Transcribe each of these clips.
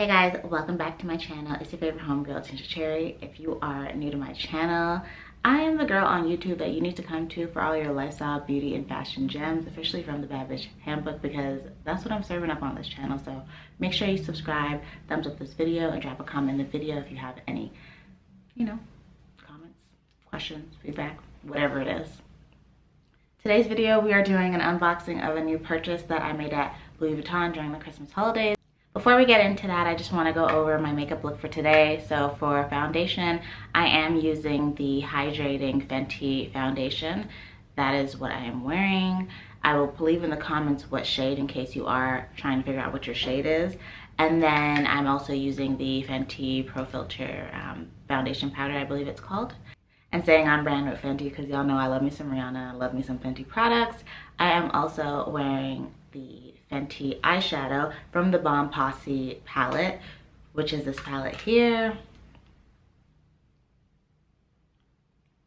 Hey guys, welcome back to my channel. It's your favorite homegirl, Tinsha Cherry. If you are new to my channel, I am the girl on YouTube that you need to come to for all your lifestyle, beauty, and fashion gems, officially from the Bad Bitch Handbook, because that's what I'm serving up on this channel. So make sure you subscribe, thumbs up this video, and drop a comment in the video if you have any, comments, questions, feedback, whatever it is. Today's video, we are doing an unboxing of a new purchase that I made at Louis Vuitton during the Christmas holidays. Before we get into that, I just want to go over my makeup look for today. So for foundation, I am using the Hydrating Fenty foundation. That is what I am wearing. I will leave in the comments what shade in case you are trying to figure out what your shade is. And then I'm also using the Fenty Pro Filter foundation powder, I believe it's called. And staying on brand with Fenty because y'all know I love me some Rihanna, I love me some Fenty products. I am also wearing the Fenty eyeshadow from the Bomb Posse palette, which is this palette here.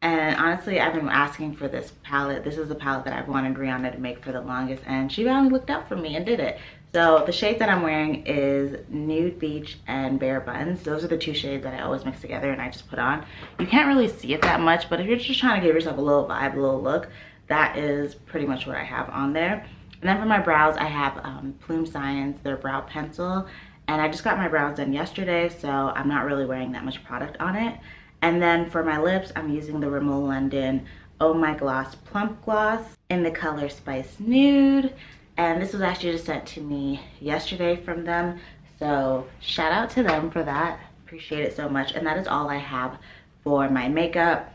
And honestly, I've been asking for this palette. This is the palette that I've wanted Rihanna to make for the longest, and she finally looked out for me and did it. So the shades that I'm wearing is Nude Beach and Bare Buns. Those are the two shades that I always mix together and I just put on. You can't really see it that much, but if you're just trying to give yourself a little vibe, a little look, that is pretty much what I have on there. And then for my brows, I have Plume Science, their brow pencil. And I just got my brows done yesterday, so I'm not really wearing that much product on it. And then for my lips, I'm using the Rimmel London Oh My Gloss Plump Gloss in the color Spice Nude. And this was actually just sent to me yesterday from them. So shout out to them for that. Appreciate it so much. And that is all I have for my makeup.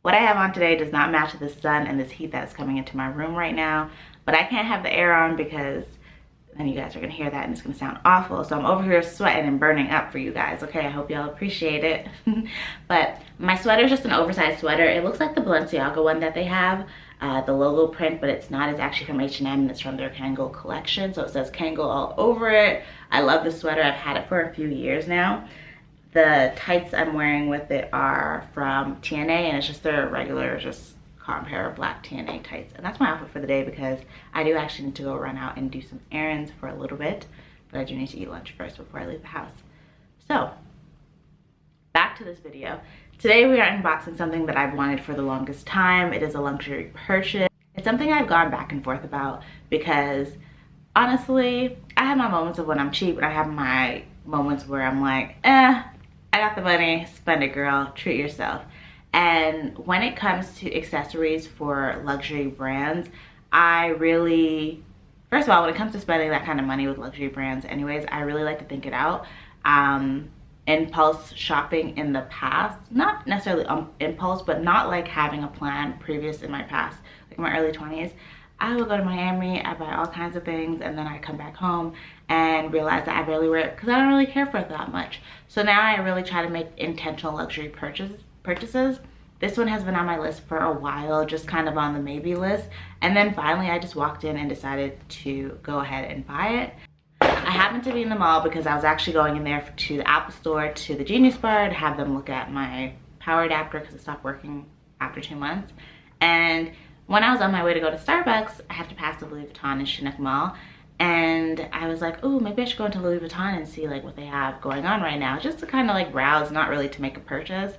What I have on today does not match the sun and this heat that's coming into my room right now. But I can't have the air on because then you guys are gonna hear that and it's gonna sound awful. So I'm over here sweating and burning up for you guys, okay? I hope y'all appreciate it. But my sweater is just an oversized sweater. It looks like the Balenciaga one that they have, the logo print, but it's not. It's actually from H&M and it's from their Kangol collection. So it says Kangol all over it. I love this sweater. I've had it for a few years now. The tights I'm wearing with it are from TNA, and it's just their regular, just pair of black TNA tights. And that's my outfit for the day because I do actually need to go run out and do some errands for a little bit, but I do need to eat lunch first before I leave the house. So back to this video. Today we are unboxing something that I've wanted for the longest time. It is a luxury purchase. It's something I've gone back and forth about because honestly, I have my moments of when I'm cheap and I have my moments where I'm like, I got the money, spend it girl, treat yourself. And when it comes to accessories for luxury brands, I really, first of all, when it comes to spending that kind of money with luxury brands anyways, I really like to think it out. Impulse shopping in the past, not necessarily impulse, but not like having a plan previous in my past, like my early 20s. I would go to Miami, I buy all kinds of things, and then I come back home and realize that I barely wear it because I don't really care for it that much. So now I really try to make intentional luxury purchases. This one has been on my list for a while, just kind of on the maybe list. And then finally I just walked in and decided to go ahead and buy it. I happened to be in the mall because I was actually going in there to the Apple store, to the Genius Bar, to have them look at my power adapter because it stopped working after 2 months. And when I was on my way to go to Starbucks, I have to pass the Louis Vuitton and Chinook Mall. And I was like, oh, maybe I should go into Louis Vuitton and see like what they have going on right now, just to kind of like browse, not really to make a purchase.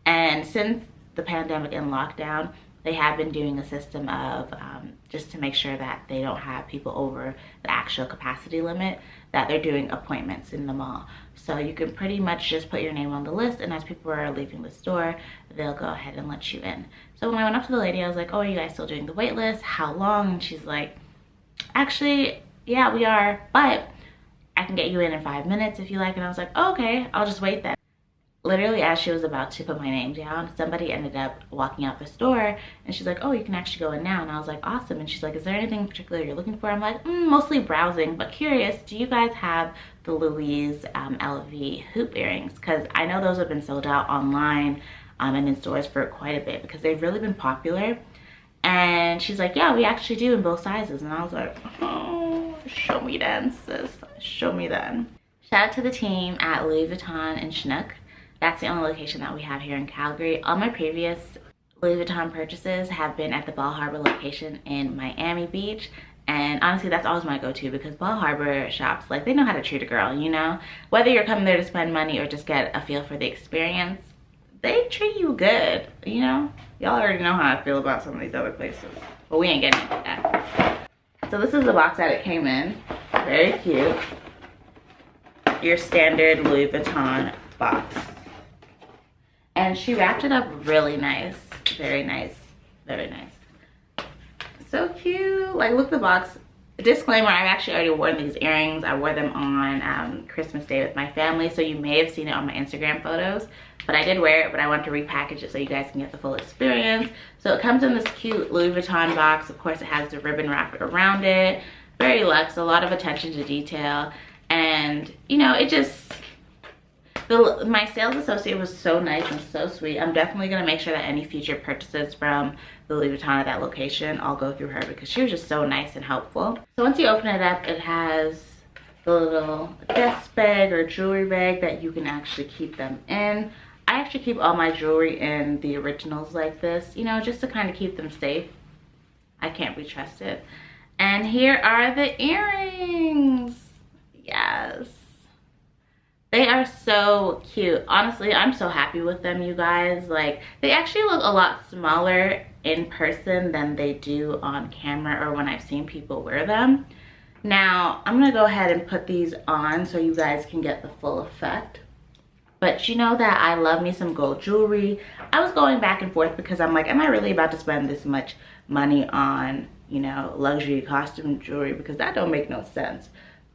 And since the pandemic and lockdown, they have been doing a system of just to make sure that they don't have people over the actual capacity limit, that they're doing appointments in the mall. So you can pretty much just put your name on the list, and as people are leaving the store, they'll go ahead and let you in. So when I went up to the lady, I was like, oh, are you guys still doing the wait list? How long? And she's like, actually, yeah, we are, but I can get you in 5 minutes if you like. And I was like, oh, okay, I'll just wait then. Literally as she was about to put my name down, somebody ended up walking out the store and she's like, oh, you can actually go in now. And I was like, awesome. And she's like, is there anything particular you're looking for? I'm like, mostly browsing, but curious, do you guys have the Louise LV hoop earrings? Because I know those have been sold out online and in stores for quite a bit because they've really been popular. And she's like, yeah, we actually do in both sizes. And I was like, oh, show me then, sis, show me then. Shout out to the team at Louis Vuitton and Chinook. That's the only location that we have here in Calgary. All my previous Louis Vuitton purchases have been at the Bal Harbour location in Miami Beach. And honestly, that's always my go-to because Bal Harbour shops, like, they know how to treat a girl, you know? Whether you're coming there to spend money or just get a feel for the experience, they treat you good, you know? Y'all already know how I feel about some of these other places, but we ain't getting into that. So this is the box that it came in. Very cute. Your standard Louis Vuitton box. And she wrapped it up really nice. Very nice. Very nice. So cute. Like, look at the box. Disclaimer, I've actually already worn these earrings. I wore them on Christmas Day with my family, so you may have seen it on my Instagram photos. But I did wear it, but I wanted to repackage it so you guys can get the full experience. So it comes in this cute Louis Vuitton box. Of course, it has the ribbon wrapped around it. Very luxe, a lot of attention to detail. And, you know, it just... my sales associate was so nice and so sweet. I'm definitely going to make sure that any future purchases from the Louis Vuitton at that location, I'll go through her because she was just so nice and helpful. So once you open it up, it has the little desk bag or jewelry bag that you can actually keep them in. I actually keep all my jewelry in the originals like this, you know, just to kind of keep them safe. I can't be trusted. And here are the earrings. Yes. They are so cute. Honestly, I'm so happy with them, you guys. Like, they actually look a lot smaller in person than they do on camera or when I've seen people wear them. Now, I'm gonna go ahead and put these on so you guys can get the full effect. But you know that I love me some gold jewelry. I was going back and forth because I'm like, am I really about to spend this much money on, you know, luxury costume jewelry? Because that don't make no sense.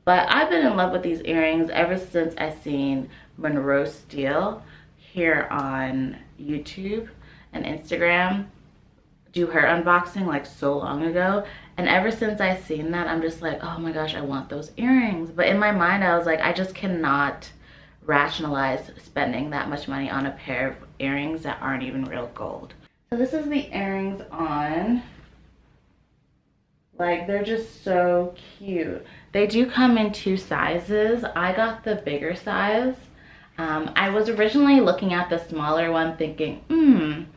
But I've been in love with these earrings ever since I seen Monroe Steele here on YouTube and Instagram do her unboxing like so long ago. And ever since I seen that, I'm just like, oh my gosh, I want those earrings. But in my mind, I was like, I just cannot rationalize spending that much money on a pair of earrings that aren't even real gold. So this is the earrings on. Like, they're just so cute. They do come in 2 sizes. I got the bigger size. I was originally looking at the smaller one thinking,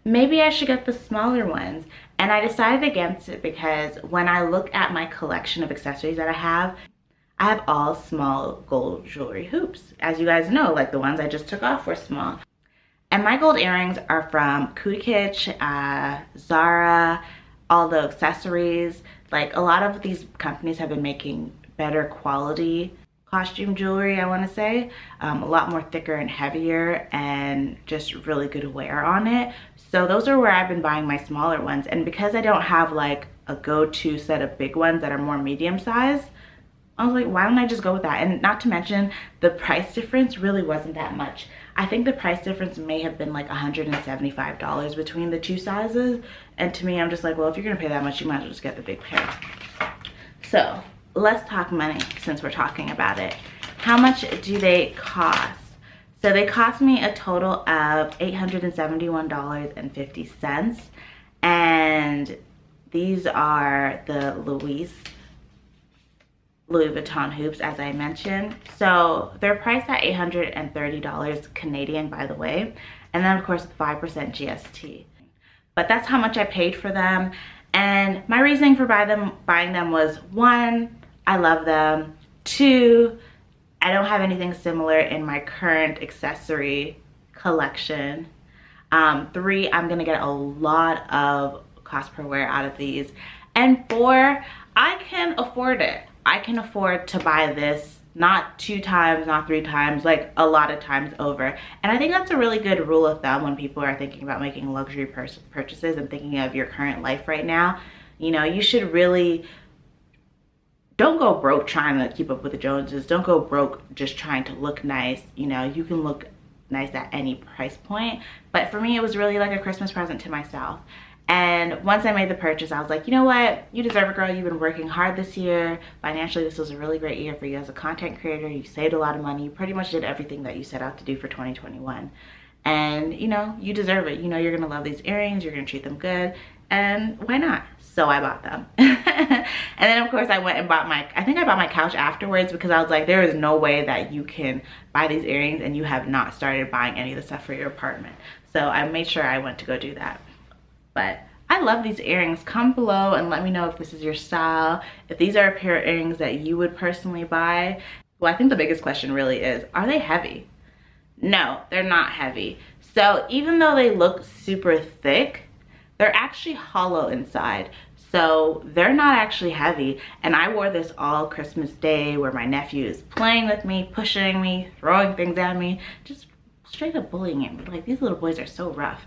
maybe I should get the smaller ones. And I decided against it because when I look at my collection of accessories that I have all small gold jewelry hoops. As you guys know, like the ones I just took off were small. And my gold earrings are from Kuda Kitsch, Zara, all the accessories. Like, a lot of these companies have been making better quality costume jewelry, I want to say. A lot more thicker and heavier and just really good wear on it. So those are where I've been buying my smaller ones. And because I don't have like a go-to set of big ones that are more medium size, I was like, why don't I just go with that? And not to mention, the price difference really wasn't that much. I think the price difference may have been like $175 between the 2 sizes. And to me, I'm just like, well, if you're gonna pay that much, you might as well just get the big pair. So let's talk money since we're talking about it. How much do they cost? So they cost me a total of $871.50. And these are the Louis Vuitton hoops, as I mentioned. So they're priced at $830 Canadian, by the way, and then of course 5% GST. But that's how much I paid for them. And my reasoning for buying them was, 1, I love them. 2, I don't have anything similar in my current accessory collection. 3, I'm gonna get a lot of cost per wear out of these. And 4, I can afford it. I can afford to buy this not 2 times, not 3 times, like a lot of times over. And I think that's a really good rule of thumb when people are thinking about making luxury purchases and thinking of your current life right now. You know, you should really, don't go broke trying to keep up with the Joneses. Don't go broke just trying to look nice. You know, you can look nice at any price point. But for me, it was really like a Christmas present to myself. And once I made the purchase, I was like, you know what? You deserve it, girl. You've been working hard this year. Financially, this was a really great year for you as a content creator. You saved a lot of money. You pretty much did everything that you set out to do for 2021. And, you know, you deserve it. You know, you're going to love these earrings. You're going to treat them good. And why not? So I bought them. And then, of course, I went and bought I think I bought my couch afterwards because I was like, there is no way that you can buy these earrings and you have not started buying any of the stuff for your apartment. So I made sure I went to go do that. But I love these earrings. Comment below and let me know if this is your style, if these are a pair of earrings that you would personally buy. Well, I think the biggest question really is, are they heavy? No, they're not heavy. So even though they look super thick, they're actually hollow inside. So they're not actually heavy. And I wore this all Christmas Day, where my nephew is playing with me, pushing me, throwing things at me, just straight up bullying me. Like, these little boys are so rough.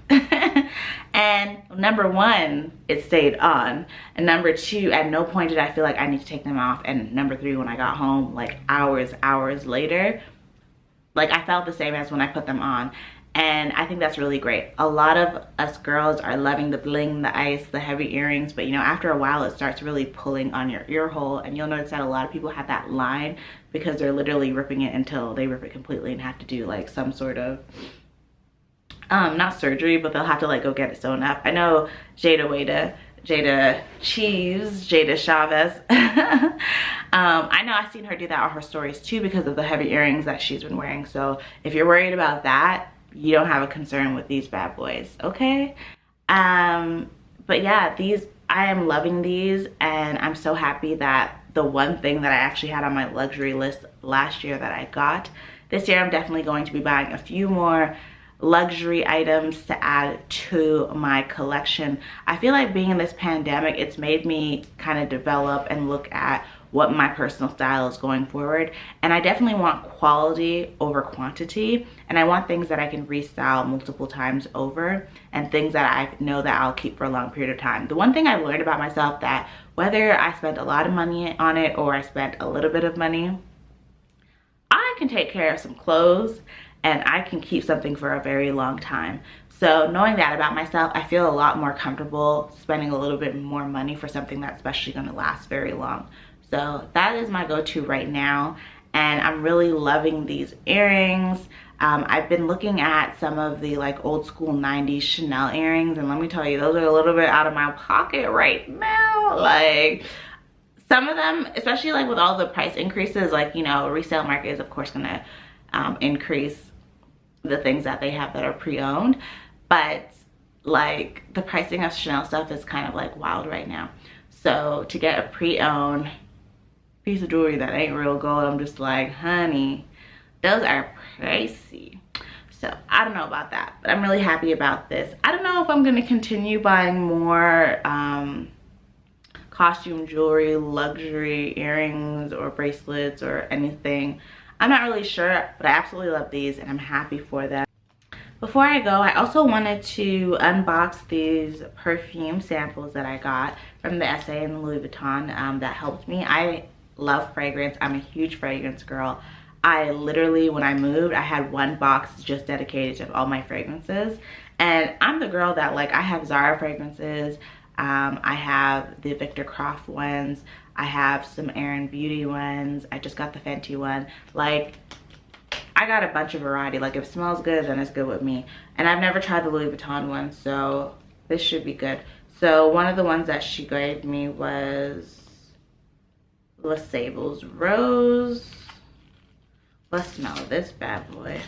And number one, it stayed on. And number two, at no point did I feel like I need to take them off. And number three, when I got home, like hours later, like I felt the same as when I put them on. And I think that's really great. A lot of us girls are loving the bling, the ice, the heavy earrings, but you know, after a while it starts really pulling on your ear hole, and you'll notice that a lot of people have that line because they're literally ripping it until they rip it completely and have to do like some sort of not surgery, but they'll have to like go get it sewn up. I know Jada Chavez I know I've seen her do that on her stories too because of the heavy earrings that she's been wearing. So if you're worried about that, you don't have a concern with these bad boys, okay? But yeah, these, I am loving these, and I'm so happy that the one thing that I actually had on my luxury list last year that I got, this year I'm definitely going to be buying a few more luxury items to add to my collection. I feel like being in this pandemic, it's made me kind of develop and look at what my personal style is going forward, and I definitely want quality over quantity, and I want things that I can restyle multiple times over, and things that I know that I'll keep for a long period of time. The one thing I've learned about myself, that whether I spent a lot of money on it or I spent a little bit of money, I can take care of some clothes and I can keep something for a very long time. So knowing that about myself, I feel a lot more comfortable spending a little bit more money for something that's especially going to last very long. So that is my go-to right now, and I'm really loving these earrings. I've been looking at some of the like old school 90s Chanel earrings, and let me tell you, those are a little bit out of my pocket right now. Like, some of them, especially like with all the price increases, like, you know, resale market is of course gonna increase the things that they have that are pre-owned, but like the pricing of Chanel stuff is kind of like wild right now. So to get a pre-owned piece of jewelry that ain't real gold, I'm just like, honey, those are pricey. So I don't know about that, but I'm really happy about this. I don't know if I'm gonna continue buying more costume jewelry, luxury earrings or bracelets or anything. I'm not really sure, but I absolutely love these and I'm happy for them. Before I go, I also wanted to unbox these perfume samples that I got from the SA and Louis Vuitton that helped me. I love fragrance. I'm a huge fragrance girl. I literally, when I moved, I had one box just dedicated to all my fragrances. And I'm the girl that, like, I have Zara fragrances. I have the Victor Croft ones. I have some Erin Beauty ones. I just got the Fenty one. Like, I got a bunch of variety. Like, if it smells good, then it's good with me. And I've never tried the Louis Vuitton one, so this should be good. So one of the ones that she gave me was Les Sables Rose. Let's smell this bad boy.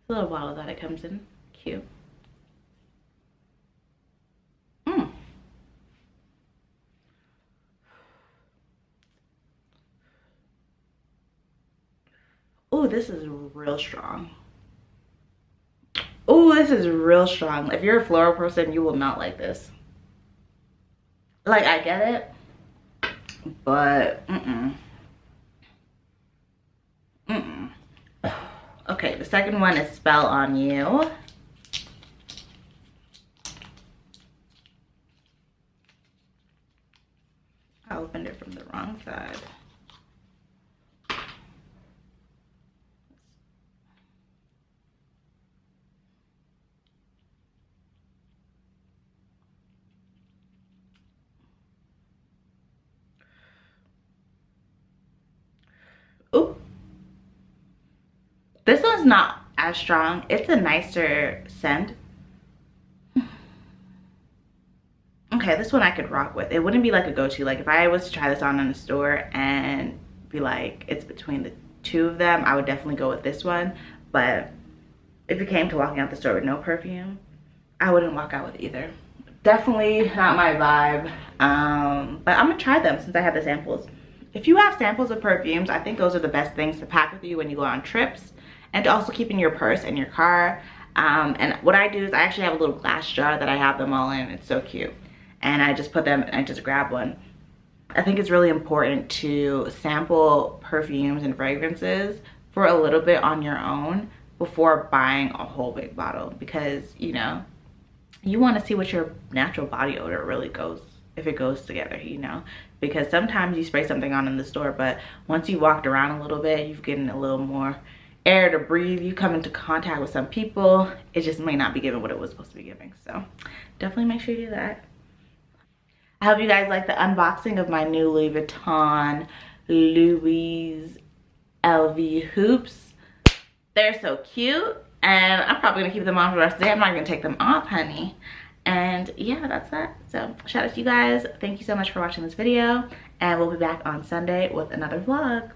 It's a little bottle that it comes in. Cute. Oh, this is real strong. Oh, this is real strong. If you're a floral person, you will not like this. Like, I get it, but Okay, the second one is Spell on You. I opened it from the wrong side. Ooh. This one's not as strong. It's a nicer scent. Okay, okay, this one I could rock with. It wouldn't be like a go-to. Like if I was to try this on in the store and be like, it's between the two of them, I would definitely go with this one. But if it came to walking out the store with no perfume, I wouldn't walk out with either. Definitely not my vibe. But I'm gonna try them since I have the samples. If you have samples of perfumes, I think those are the best things to pack with you when you go on trips, and to also keep in your purse and your car. And what I do is I actually have a little glass jar that I have them all in. It's so cute. And I just put them, I just grab one. I think it's really important to sample perfumes and fragrances for a little bit on your own before buying a whole big bottle, because you know, you want to see what your natural body odor really goes, if it goes together, you know, because sometimes you spray something on in the store, but once you walked around a little bit, you've gotten a little more air to breathe, you come into contact with some people, it just may not be giving what it was supposed to be giving. So definitely make sure you do that. I hope you guys like the unboxing of my new Louis Vuitton Louise LV hoops. They're so cute, and I'm probably gonna keep them on for the rest of the day. I'm not gonna take them off, honey. And yeah, that's that. So shout out to you guys. Thank you so much for watching this video, and we'll be back on Sunday with another vlog.